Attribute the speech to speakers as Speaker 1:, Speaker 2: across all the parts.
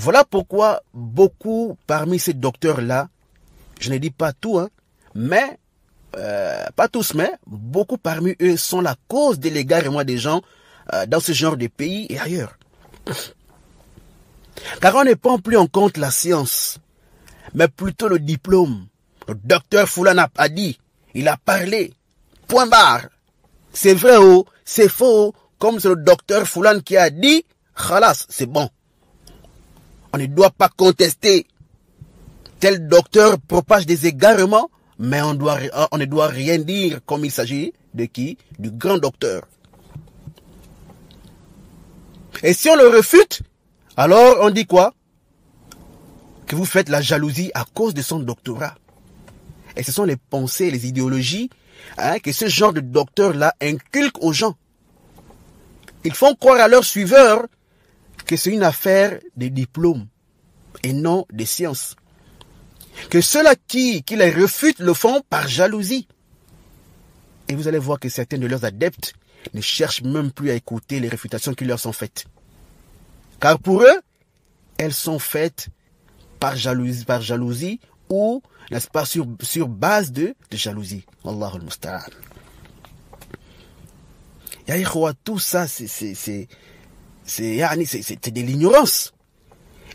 Speaker 1: Voilà pourquoi beaucoup parmi ces docteurs-là, je ne dis pas tout, hein, mais, pas tous, mais beaucoup parmi eux sont la cause de l'égarement des gens dans ce genre de pays et ailleurs. Car on ne prend plus en compte la science, mais plutôt le diplôme. Le docteur Foulana a dit, il a parlé, point barre. C'est vrai ou c'est faux, comme c'est le docteur Foulan qui a dit, khalas, c'est bon. On ne doit pas contester. Tel docteur propage des égarements, mais on ne doit rien dire comme il s'agit de qui? Du grand docteur. Et si on le refute, alors on dit quoi? Que vous faites la jalousie à cause de son doctorat. Et ce sont les pensées, les idéologies que ce genre de docteurs-là inculquent aux gens. Ils font croire à leurs suiveurs que c'est une affaire de diplôme et non de science. Que ceux-là qui les refutent le font par jalousie. Et vous allez voir que certains de leurs adeptes ne cherchent même plus à écouter les réfutations qui leur sont faites. Car pour eux, elles sont faites par jalousie ou, n'est-ce pas, sur base de jalousie. Wallahu al-musta'an. Ya ikhwa, tout ça, c'est de l'ignorance.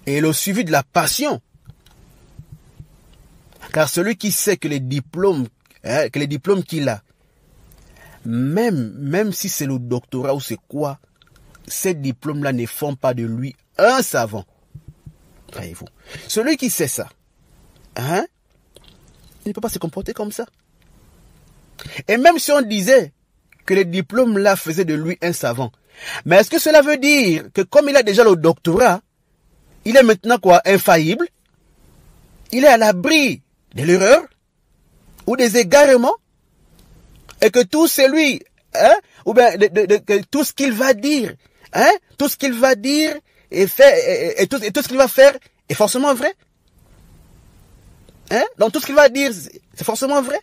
Speaker 1: Et le suivi de la passion. Car celui qui sait que les diplômes qu'il a, même si c'est le doctorat ou c'est quoi, ces diplômes-là ne font pas de lui un savant. Voyez-vous. Celui qui sait ça, il ne peut pas se comporter comme ça. Et même si on disait que les diplômes-là faisaient de lui un savant, mais est-ce que cela veut dire que comme il a déjà le doctorat, il est maintenant quoi, infaillible? Il est à l'abri de l'erreur ou des égarements? Et que tout celui, ou bien que tout ce qu'il va dire, tout ce qu'il va dire et fait, et tout ce qu'il va faire est forcément vrai? Donc tout ce qu'il va dire, c'est forcément vrai?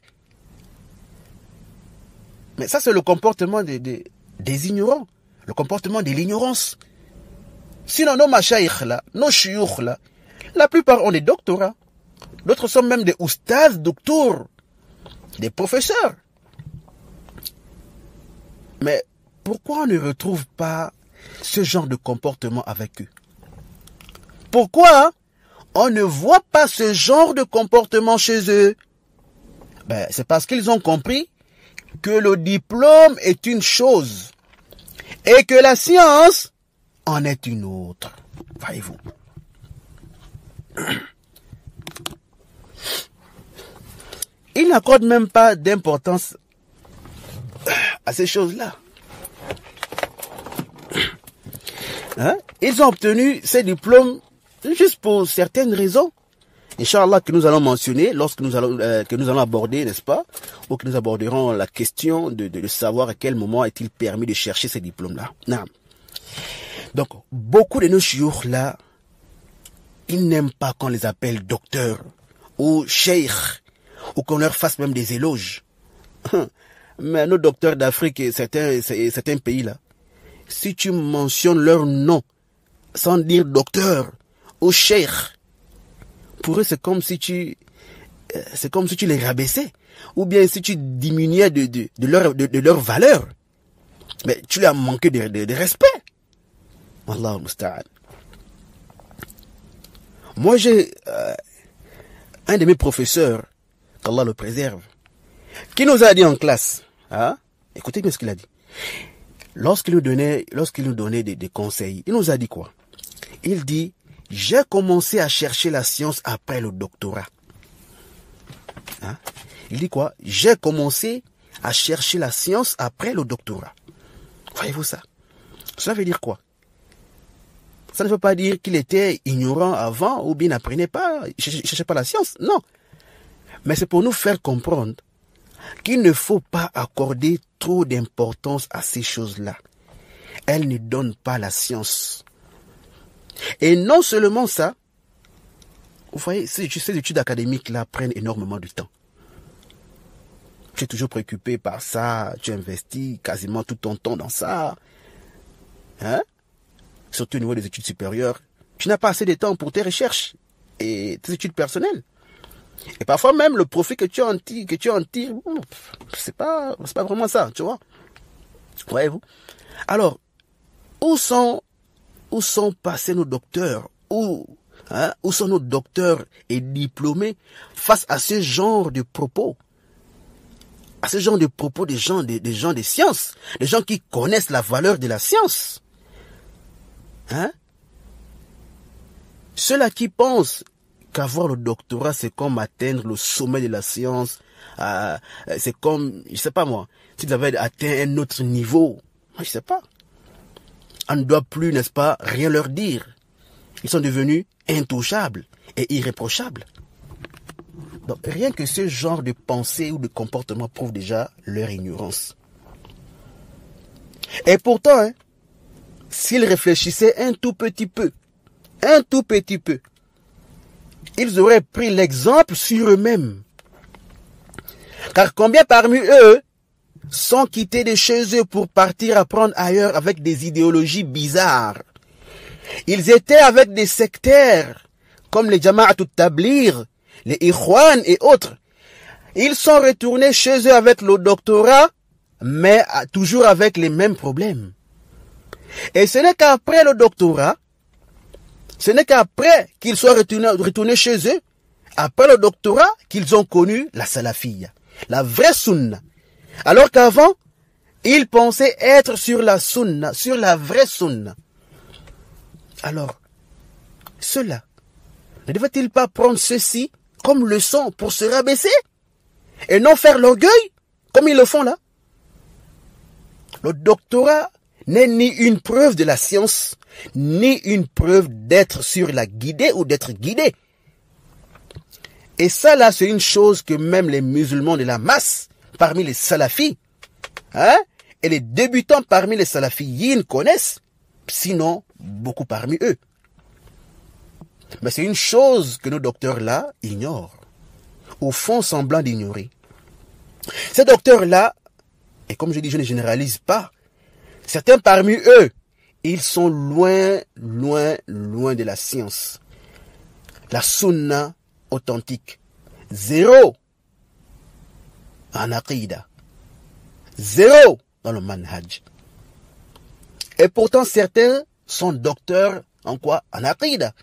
Speaker 1: Mais ça, c'est le comportement des ignorants, le comportement de l'ignorance. Sinon, nos machaïkhs là, nos chioukh là, la plupart ont des doctorats. D'autres sont même des oustaz, docteurs, des professeurs. Mais pourquoi on ne retrouve pas ce genre de comportement avec eux? Pourquoi on ne voit pas ce genre de comportement chez eux? C'est parce qu'ils ont compris que le diplôme est une chose et que la science en est une autre. Voyez-vous. Ils n'accordent même pas d'importance à ces choses-là. Ils ont obtenu ces diplômes juste pour certaines raisons. Inch'Allah, que nous allons mentionner lorsque nous allons aborder, n'est-ce pas, ou que nous aborderons la question de savoir à quel moment est-il permis de chercher ces diplômes-là. Donc, beaucoup de nos chiours là, ils n'aiment pas qu'on les appelle docteurs ou cheikh, ou qu'on leur fasse même des éloges. Mais nos docteurs d'Afrique et certains pays là, si tu mentionnes leur nom sans dire docteur ou cheikh, pour eux c'est comme si tu les rabaissais, ou bien si tu diminuais de leur valeur. Mais tu leur as manqué de respect. Wallahu musta'an. Moi j'ai un de mes professeurs, qu'Allah le préserve, qui nous a dit en classe, écoutez bien ce qu'il a dit. Lorsqu'il nous donnait des conseils, il nous a dit quoi? Il dit, j'ai commencé à chercher la science après le doctorat. Il dit quoi? J'ai commencé à chercher la science après le doctorat. Voyez-vous ça? Cela veut dire quoi? Ça ne veut pas dire qu'il était ignorant avant ou bien n'apprenait pas, il ne cherchait pas la science. Non. Mais c'est pour nous faire comprendre qu'il ne faut pas accorder trop d'importance à ces choses-là. Elles ne donnent pas la science. Et non seulement ça, vous voyez, ces études académiques-là prennent énormément de temps. Tu es toujours préoccupé par ça, tu investis quasiment tout ton temps dans ça. Surtout au niveau des études supérieures, Tu n'as pas assez de temps pour tes recherches et tes études personnelles. Et parfois même le profit que tu en tires, c'est pas vraiment ça, tu vois. Voyez-vous. Alors, où sont passés nos docteurs? Où sont nos docteurs et diplômés face à ce genre de propos? À ce genre de propos des gens des sciences, des gens qui connaissent la valeur de la science. Ceux-là qui pensent qu'avoir le doctorat, c'est comme atteindre le sommet de la science, c'est comme, je sais pas moi, si vous avez atteint un autre niveau, moi je sais pas. On ne doit plus, n'est-ce pas, rien leur dire. Ils sont devenus intouchables et irréprochables. Donc rien que ce genre de pensée ou de comportement prouve déjà leur ignorance. Et pourtant, s'ils réfléchissaient un tout petit peu, ils auraient pris l'exemple sur eux-mêmes. Car combien parmi eux sont quittés de chez eux pour partir apprendre ailleurs avec des idéologies bizarres? Ils étaient avec des sectaires comme les Jama'atul Tabligh, les Ikhwan et autres. Ils sont retournés chez eux avec le doctorat, mais toujours avec les mêmes problèmes. Et ce n'est qu'après le doctorat, ce n'est qu'après qu'ils soient retournés chez eux, après le doctorat, qu'ils ont connu la salafiyya, la vraie sunna. Alors qu'avant, ils pensaient être sur la sunna, sur la vraie sunna. Alors, ceux-là, ne devaient-ils pas prendre ceci comme leçon pour se rabaisser et non faire l'orgueil comme ils le font là? Le doctorat n'est ni une preuve de la science, ni une preuve d'être sur la guidée ou d'être guidé. Et ça là, c'est une chose que même les musulmans de la masse, parmi les salafis, et les débutants parmi les salafiyin connaissent, sinon beaucoup parmi eux. Mais c'est une chose que nos docteurs là ignorent, ou font semblant d'ignorer. Ces docteurs là, et comme je dis, je ne généralise pas, certains parmi eux, ils sont loin de la science. La sunna authentique. Zéro en aqida. Zéro dans le manhaj. Et pourtant, certains sont docteurs en quoi? En aqida.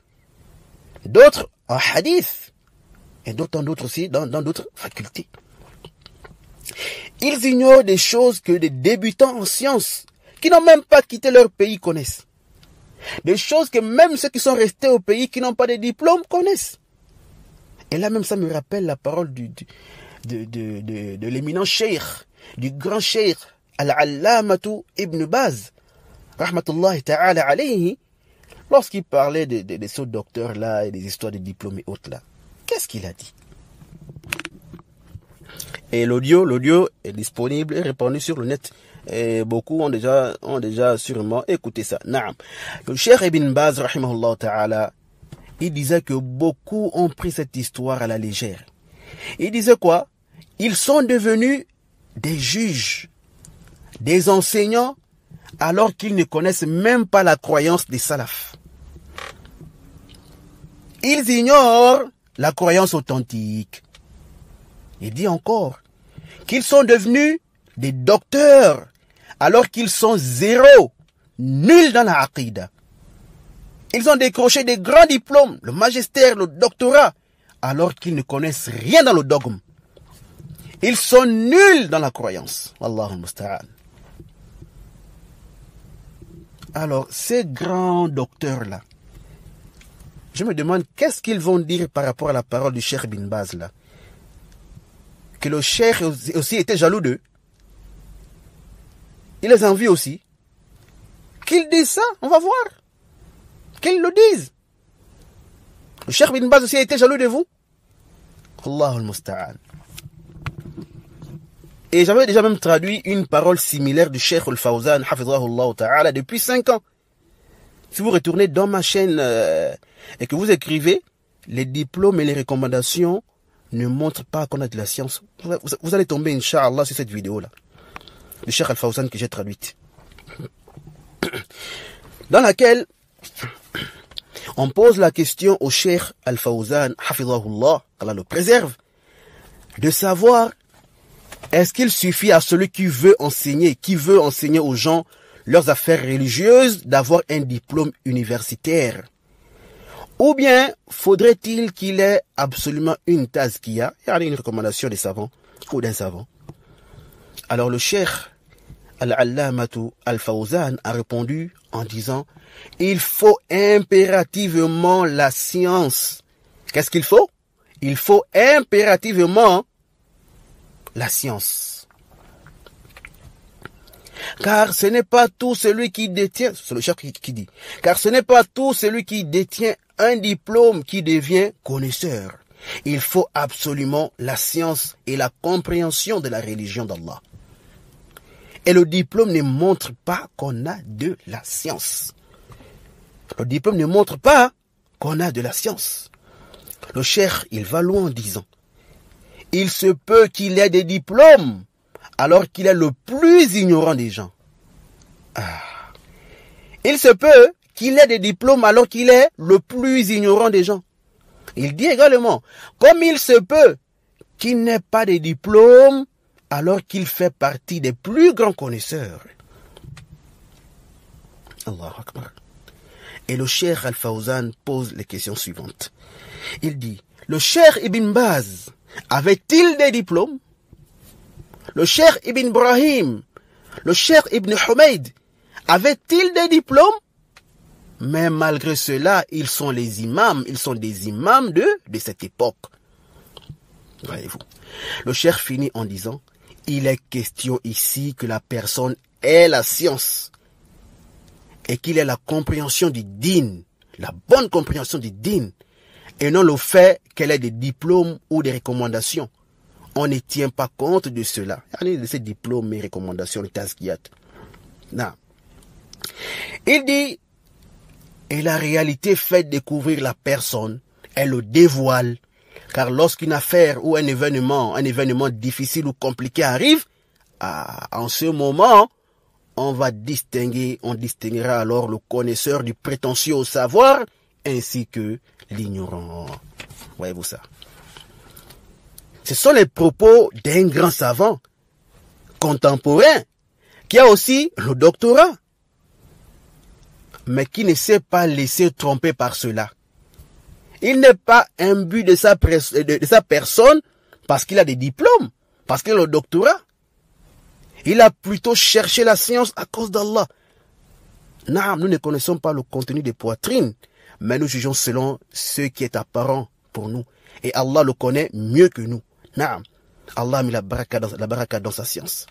Speaker 1: D'autres en hadith. Et d'autres aussi dans d'autres facultés. Ils ignorent des choses que des débutants en sciences, qui n'ont même pas quitté leur pays, connaissent. Des choses que même ceux qui sont restés au pays, qui n'ont pas de diplôme, connaissent. Et là même ça me rappelle la parole de l'éminent cheikh, du grand cheikh, Al-Allamatu Ibn Baz, rahmatullahi ta'ala alayhi, lorsqu'il parlait de ce docteur-là et des histoires de diplômés autres là. Qu'est-ce qu'il a dit? Et l'audio est disponible et répandu sur le net. Et beaucoup ont déjà sûrement écouté ça. Naam. Le Cheikh Ibn Baz, rahimahullah ta'ala, il disait que beaucoup ont pris cette histoire à la légère. Il disait quoi? Ils sont devenus des juges, des enseignants, alors qu'ils ne connaissent même pas la croyance des salafs. Ils ignorent la croyance authentique. Il dit encore qu'ils sont devenus des docteurs alors qu'ils sont zéro, nuls dans la aqida. Ils ont décroché des grands diplômes, le magistère, le doctorat, alors qu'ils ne connaissent rien dans le dogme. Ils sont nuls dans la croyance. Wallahu musta'an. Alors, ces grands docteurs-là, je me demande qu'est-ce qu'ils vont dire par rapport à la parole du Cheikh Ibn Baz là. Que le cheikh aussi était jaloux d'eux. Il les envie aussi. Qu'ils disent ça, on va voir. Qu'ils le disent. Le cheikh Ibn Baz aussi a été jaloux de vous. Allahul Musta'an. Et j'avais déjà même traduit une parole similaire du cheikh Al-Fawzan, hafidhahullah ta'ala, depuis 5 ans. Si vous retournez dans ma chaîne et que vous écrivez, les diplômes et les recommandations ne montre pas qu'on a de la science. Vous allez tomber, Inch'Allah, sur cette vidéo-là. Du Cheikh Al-Fawzan que j'ai traduite. Dans laquelle On pose la question au Cheikh Al-Fawzan, hafidhahullah, qu'Allah le préserve, de savoir, est-ce qu'il suffit à celui qui veut enseigner aux gens leurs affaires religieuses d'avoir un diplôme universitaire? Ou bien faudrait-il qu'il ait absolument une tazkiya, une recommandation des savants ou d'un savant? Alors le Cheikh Al-Allamatu Al-Fawzan a répondu en disant, il faut impérativement la science. Qu'est-ce qu'il faut? Il faut impérativement la science. Car ce n'est pas tout celui qui détient, c'est le Cheikh qui dit, car ce n'est pas tout celui qui détient un diplôme qui devient connaisseur. Il faut absolument la science et la compréhension de la religion d'Allah. Et le diplôme ne montre pas qu'on a de la science. Le diplôme ne montre pas qu'on a de la science. Le cheikh, il va loin en disant, il se peut qu'il ait des diplômes alors qu'il est le plus ignorant des gens. Il se peut qu'il ait des diplômes alors qu'il est le plus ignorant des gens. Il dit également, comme il se peut qu'il n'ait pas de diplôme alors qu'il fait partie des plus grands connaisseurs. Allahu Akbar. Et le Cheikh Al-Fawzan pose les questions suivantes. Il dit, le Cheikh Ibn Baz avait-il des diplômes? Le Cheikh Ibn Ibrahim, le Cheikh Ibn Humayd, avait-il des diplômes? Mais malgré cela, ils sont des imams de cette époque. Voyez-vous. Le Cheikh finit en disant, il est question ici que la personne ait la science et qu'il ait la compréhension du din, la bonne compréhension du din, et non le fait qu'elle ait des diplômes ou des recommandations. On ne tient pas compte de cela. De ces diplômes et recommandations, le tazkiyat. Non. Il dit, et la réalité fait découvrir la personne, elle le dévoile, car lorsqu'une affaire ou un événement difficile ou compliqué arrive, en ce moment, on distinguera alors le connaisseur du prétentieux au savoir, ainsi que l'ignorant. Voyez-vous ça? Ce sont les propos d'un grand savant, contemporain, qui a aussi le doctorat, mais qui ne s'est pas laissé tromper par cela. Il n'est pas imbu de sa personne parce qu'il a des diplômes, parce qu'il a le doctorat. Il a plutôt cherché la science à cause d'Allah. Non, nous ne connaissons pas le contenu des poitrines, mais nous jugeons selon ce qui est apparent pour nous. Et Allah le connaît mieux que nous. Non, Allah a mis la baraka dans sa science.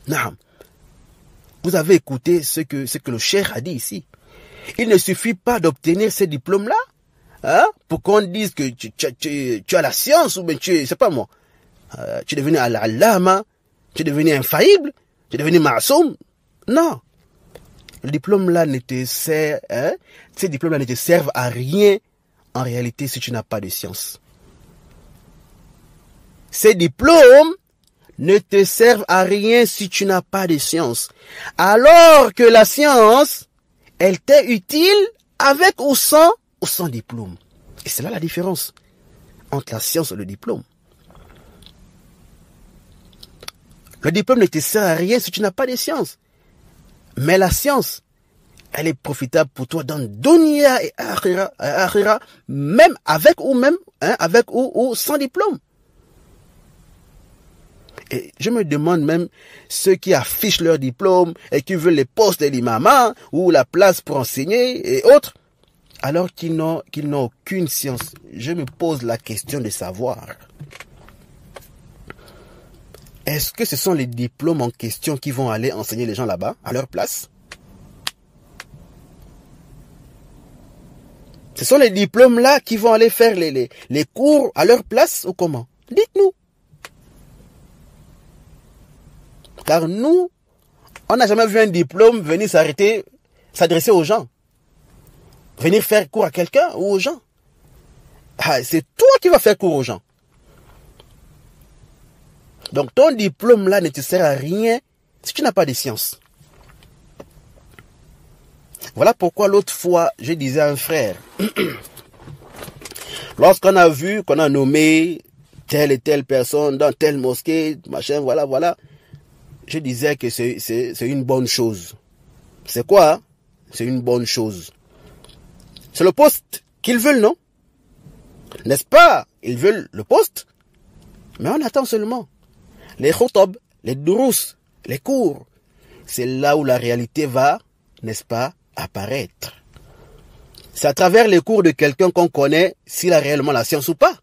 Speaker 1: Non. Vous avez écouté ce que le cheikh a dit ici. Il ne suffit pas d'obtenir ces diplômes-là, pour qu'on dise que tu as la science, ou bien tu es devenu al-allama, tu es devenu infaillible, tu es devenu ma'soum. Non. Le diplôme-là ces diplômes-là ne te servent à rien, en réalité, si tu n'as pas de science. Ces diplômes ne te servent à rien si tu n'as pas de science. Alors que la science, elle t'est utile avec ou sans diplôme. Et c'est là la différence entre la science et le diplôme. Le diplôme ne te sert à rien si tu n'as pas de science. Mais la science, elle est profitable pour toi dans dunya et akhira, même avec ou sans diplôme. Et je me demande même ceux qui affichent leur diplôme et qui veulent les postes de l'imama ou la place pour enseigner et autres, alors qu'ils n'ont aucune science. Je me pose la question de savoir, est-ce que ce sont les diplômes en question qui vont aller enseigner les gens là-bas, à leur place? Ce sont les diplômes-là qui vont aller faire les cours à leur place ou comment? Dites-nous. Car nous, on n'a jamais vu un diplôme venir s'adresser aux gens. Venir faire cours à quelqu'un ou aux gens. C'est toi qui vas faire cours aux gens. Donc ton diplôme là ne te sert à rien si tu n'as pas de science. Voilà pourquoi l'autre fois, je disais à un frère, lorsqu'on a vu, qu'on a nommé telle et telle personne dans telle mosquée, machin, voilà, je disais que c'est une bonne chose. C'est quoi, hein? C'est une bonne chose. C'est le poste qu'ils veulent, non? N'est-ce pas? Ils veulent le poste, mais on attend seulement. Les khotob, les durous, les cours, c'est là où la réalité va, n'est-ce pas, apparaître. C'est à travers les cours de quelqu'un qu'on connaît s'il a réellement la science ou pas.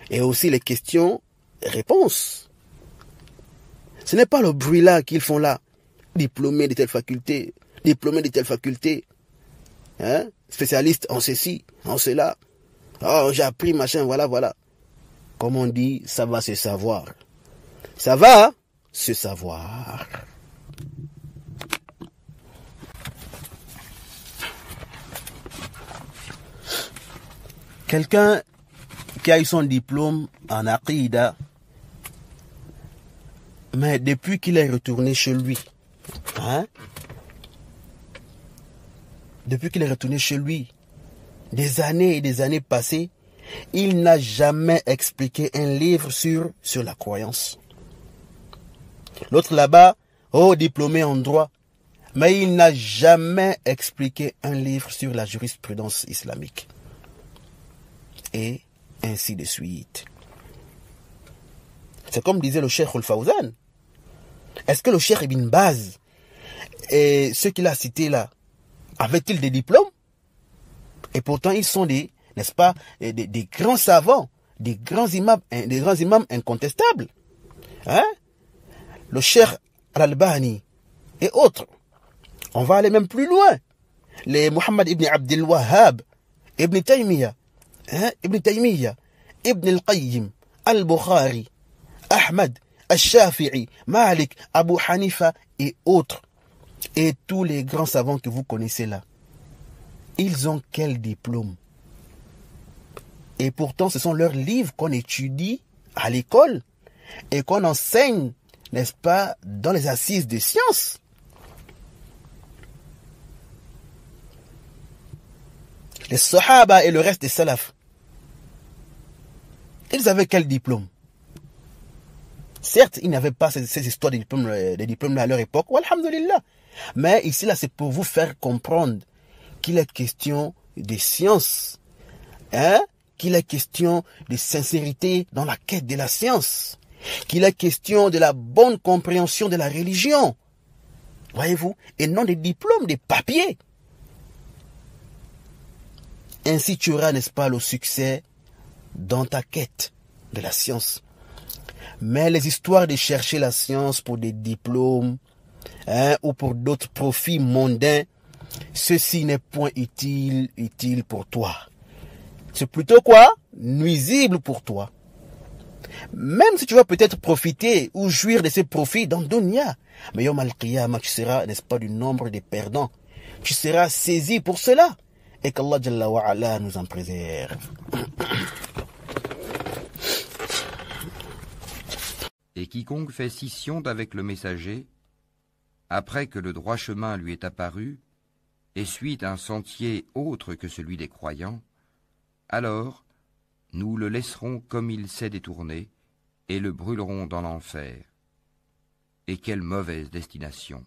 Speaker 1: Et aussi les questions-réponses. Ce n'est pas le bruit là qu'ils font là. Diplômé de telle faculté, diplômé de telle faculté, hein? Spécialiste en ceci, en cela. Oh, j'ai appris, machin, voilà. Comme on dit, ça va se savoir. Ça va se savoir. Quelqu'un qui a eu son diplôme en Aqida, mais depuis qu'il est retourné chez lui, hein? Depuis qu'il est retourné chez lui, des années et des années passées, il n'a jamais expliqué un livre sur la croyance. L'autre là-bas, diplômé en droit, mais il n'a jamais expliqué un livre sur la jurisprudence islamique. Et ainsi de suite. C'est comme disait le Cheikh Al-Fawzan. Est-ce que le Cheikh Ibn Baz et ceux qu'il a cités là, avaient-ils des diplômes? Et pourtant ils sont des, n'est-ce pas, des grands savants, des grands imams incontestables. Hein? Le Cheikh Al-Albani et autres. On va aller même plus loin. Les Muhammad ibn Abdel Wahhab, Ibn Taymiyyah, hein? Ibn Taymiyyah, Ibn al-Qayyim, Al-Bukhari, Ahmad, Al-Shafi'i, Malik, Abu Hanifa et autres. Et tous les grands savants que vous connaissez là. Ils ont quel diplôme? Et pourtant, ce sont leurs livres qu'on étudie à l'école et qu'on enseigne, n'est-ce pas, dans les assises des sciences. Les Sahaba et le reste des Salaf, ils avaient quel diplôme? Certes, ils n'avaient pas ces histoires de diplômes à leur époque, alhamdulillah. Mais ici, là, c'est pour vous faire comprendre qu'il est question des sciences, hein? Qu'il est question de sincérité dans la quête de la science, qu'il est question de la bonne compréhension de la religion, voyez-vous, et non des diplômes, des papiers. Ainsi tu auras, n'est-ce pas, le succès dans ta quête de la science. Mais les histoires de chercher la science pour des diplômes, hein, ou pour d'autres profits mondains, ceci n'est point utile pour toi. C'est plutôt quoi? Nuisible pour toi. Même si tu vas peut-être profiter ou jouir de ces profits dans le dunya, mais yom al-qiyamah, tu seras, n'est-ce pas, du nombre des perdants. Tu seras saisi pour cela. Et qu'Allah Jalla wa Ala nous en préserve.
Speaker 2: Et quiconque fait scission d'avec le messager, après que le droit chemin lui est apparu, et suit un sentier autre que celui des croyants, alors nous le laisserons comme il s'est détourné, et le brûlerons dans l'enfer. Et quelle mauvaise destination!